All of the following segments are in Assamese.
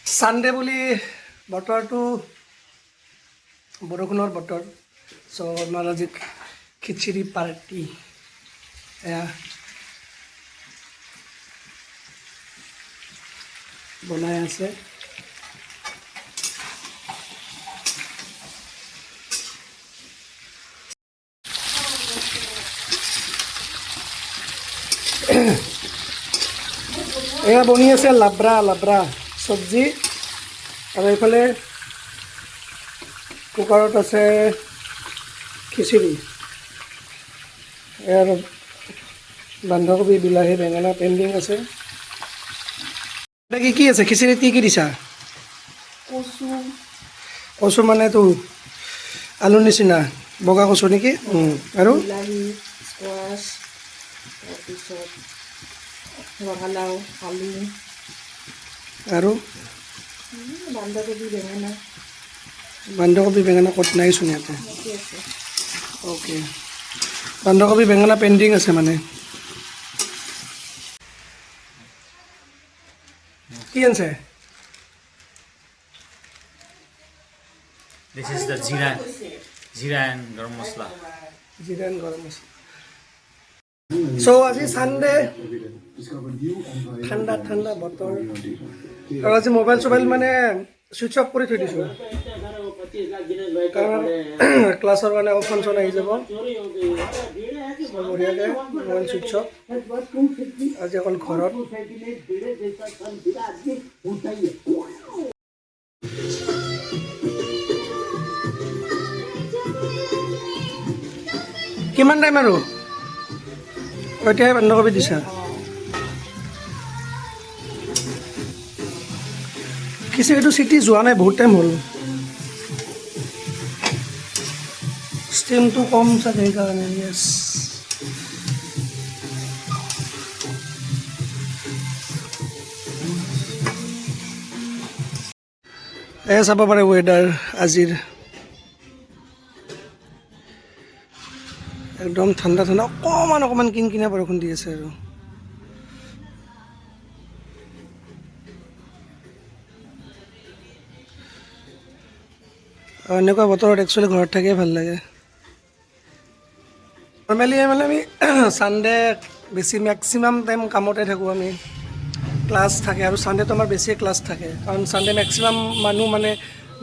Sunday বুলি বতৰটো বৰষুণৰ বতৰ সো আমাৰ আজি খিচিৰি পাৰ্টি এয়া বনাই আছে এয়া বনি আছে লাব্ৰা চব্জি আৰু এইফালে কুকাৰত আছে খিচিৰি আৰু বন্ধাকবি বিলাহী বেঙেনা পেন্ডিং আছে এটা কি আছে খিচিৰিত কি দিছা কচু মানে তো আলু নিচিনা বগা কচু নেকি আৰু বিলাহী স্কোৱাছ তাৰপিছত ৰঙালাও আলু আৰু বন্ধাকবি বেঙেনা ক'ত নাইচোন ইয়াতে অ'কে বন্ধাকবি বেঙেনা পেণ্ডিং আছে মানে কি আনছে This is the jeera and garam masala. জিৰা এণ্ড গৰম মছলা চ' আজি ছানডে ঠাণ্ডা বতৰ আৰু আজি মোবাইল চোবাইল মানে ছুইচ অফ কৰি থৈ দিছোঁ কাৰণ ক্লাছৰ কাৰণে অফ ফাংচন আহি যাব বঢ়িয়াকৈ মোবাইল ছুইচ অফ আজি অকল ঘৰত কিমান টাইম আৰু এতিয়াই বন্ধাকবি দিছা খিচিৰিটো চিটি যোৱা নাই বহুত টাইম হ'ল ষ্টিমটো কম চাগে সেইকাৰণে য়েছ এয়া চাব পাৰে ৱেডাৰ আজিৰ একদম ঠাণ্ডা অকণমান কিনকিনীয়া বৰষুণ দি আছে আৰু এনেকুৱা বতৰত একচুৱেলি ঘৰত থাকিয়ে ভাল লাগে নৰ্মেলি মানে আমি ছানডে বেছি মেক্সিমাম টাইম কামতে থাকোঁ আমি ক্লাছ থাকে আৰু ছানডেটো আমাৰ বেছিয়ে ক্লাছ থাকে কাৰণ ছানডে মেক্সিমাম মানুহ মানে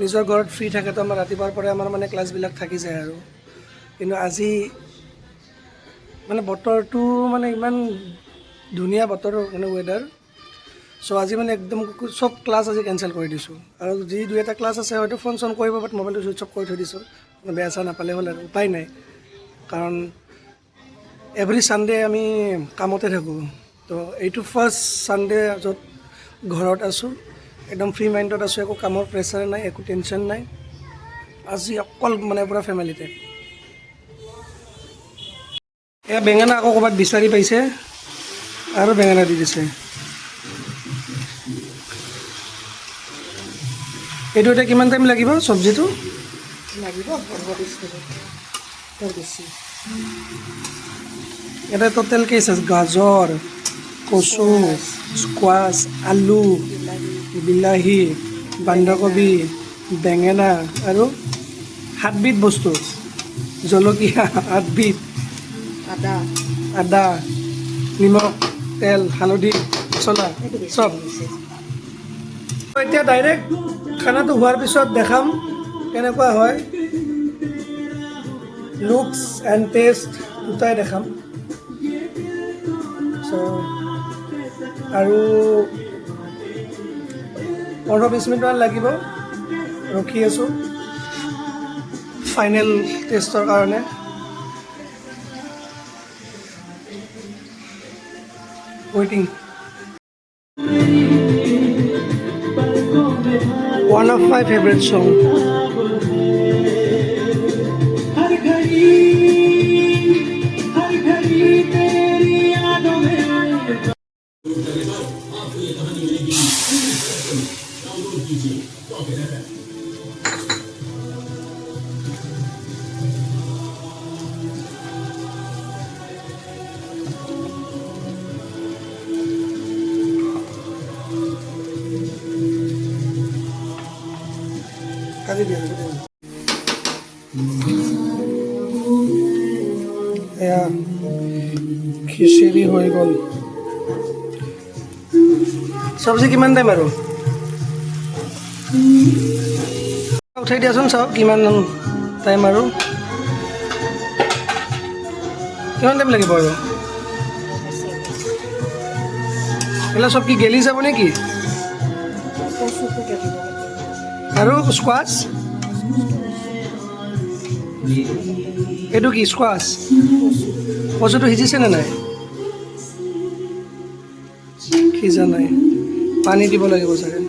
নিজৰ ঘৰত ফ্ৰী থাকে তো আমাৰ ৰাতিপুৱাৰ পৰাই আমাৰ মানে ক্লাছবিলাক থাকি যায় আৰু কিন্তু আজি মানে বতৰটো মানে ইমান ধুনীয়া বতৰ মানে ৱেডাৰ চ' আজি মানে একদম চব ক্লাছ আজি কেঞ্চেল কৰি দিছোঁ আৰু যি দুই এটা ক্লাছ আছে হয়তো ফোন চোন কৰিব বাট মোবাইলটো ছুইচ অফ কৰি থৈ দিছোঁ বেয়া চেয়া নাপালে হ'ল আৰু উপায় নাই কাৰণ এভৰি ছানডে আমি কামতে থাকোঁ তো এইটো ফাৰ্ষ্ট ছানডে য'ত ঘৰত আছোঁ একদম ফ্ৰী মাইণ্ডত আছোঁ একো কামৰ প্ৰেছাৰ নাই একো টেনশ্যন নাই আজি অকল মানে পূৰা ফেমিলিতে এয়া বেঙেনা আকৌ ক'ৰবাত বিচাৰি পাইছে আৰু বেঙেনা দি দিছে এইটো এতিয়া কিমান টাইম লাগিব চব্জিটো লাগিব 15-20 মিনিট বেছি এটা টোটেল কেছ আছে গাজৰ কচু স্কোৱাছ আলু বিলাহী বন্ধাকবি বেঙেনা আৰু 7বিধ বস্তু জলকীয়া 8বিধ আদা নিমখ তেল হালধি মছলা চব এতিয়া ডাইৰেক্ট খানাটো হোৱাৰ পিছত দেখাম কেনেকুৱা হয় লুকছ এণ্ড টেষ্ট দুটাই দেখাম চ' আৰু 15-20 মিনিটমান লাগিব ৰখি আছোঁ ফাইনেল টেষ্টৰ কাৰণে waiting. One of my favorite songs. কাটি দিয়া এয়া খিচিৰি হৈ গ'ল চব্জি কিমান টাইম আৰু উঠাই দিয়াচোন চাওক কিমান টাইম আৰু কিমান টাইম লাগিব আৰু এইবিলাক চব কি গেলি যাব নেকি কচুটো কাটিব আৰু স্কোৱাছ এইটো কি স্কোৱাছ কচুটো সিজিছে নে নাই সিজা নাই পানী দিব লাগিব চাগে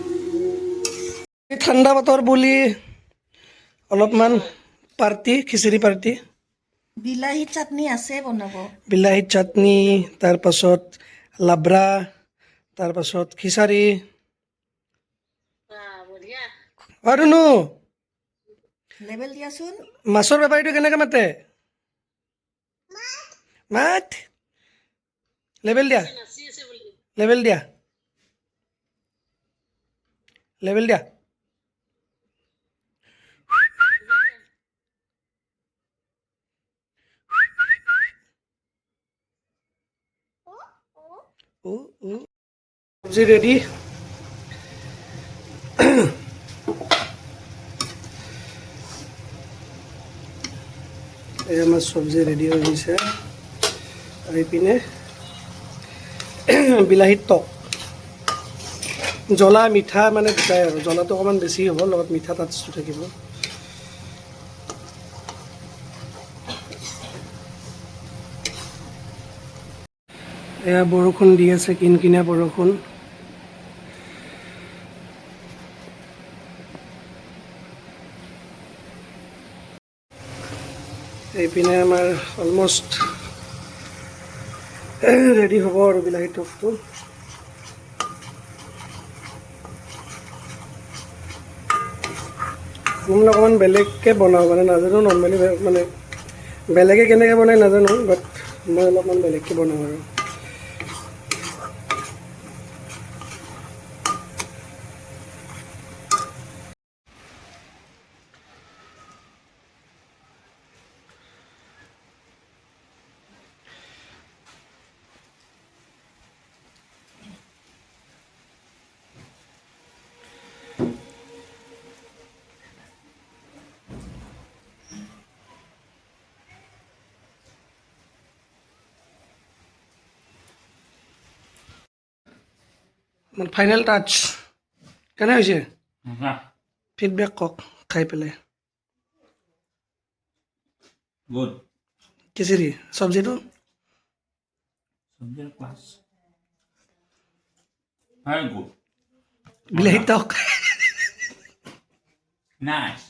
এই ঠাণ্ডা বতৰ বুলি অলপমান পাৰ্টি খিচিৰি পাৰ্টি বিলাহী চাটনি আছে বনাব বিলাহীৰ চাটনি তাৰপাছত লাব্ৰা তাৰপাছত খিচাৰি আৰু নো লেবেল দিয়াচোন মাছৰ বেপাৰীটো কেনেকৈ মাতে মাত লেবেল দিয়া লেবেল দিয়া লেবেল দিয়া চব্জি ৰেডি এই আমাৰ চব্জি ৰেডি হৈ গৈছে আৰু এইপিনে বিলাহীৰ টক জ্বলা মিঠা মানে দুটাই আৰু জ্বলাটো অকণমান বেছি হ'ব লগত মিঠা টাচটো থাকিব এয়া বৰষুণ দি আছে কিনকিনীয়া বৰষুণ এইপিনে আমাৰ অলমষ্ট ৰেডি হ'ব আৰু বিলাহী টকটো মই অকণমান বেলেগকৈ বনাওঁ মানে নাজানো নৰ্মেলি মানে বেলেগে কেনেকৈ বনাই নাজানো বাট মই অলপমান বেলেগকৈ বনাওঁ আৰু মানে ফাইনেল টাচ কেনে হৈছে ফিডবেক কওক খাই পেলাই গুড খিচিৰি চব্জিটো চব্জিৰ ক্লাছ ভেৰি গুড বিলাহী টক নাইচ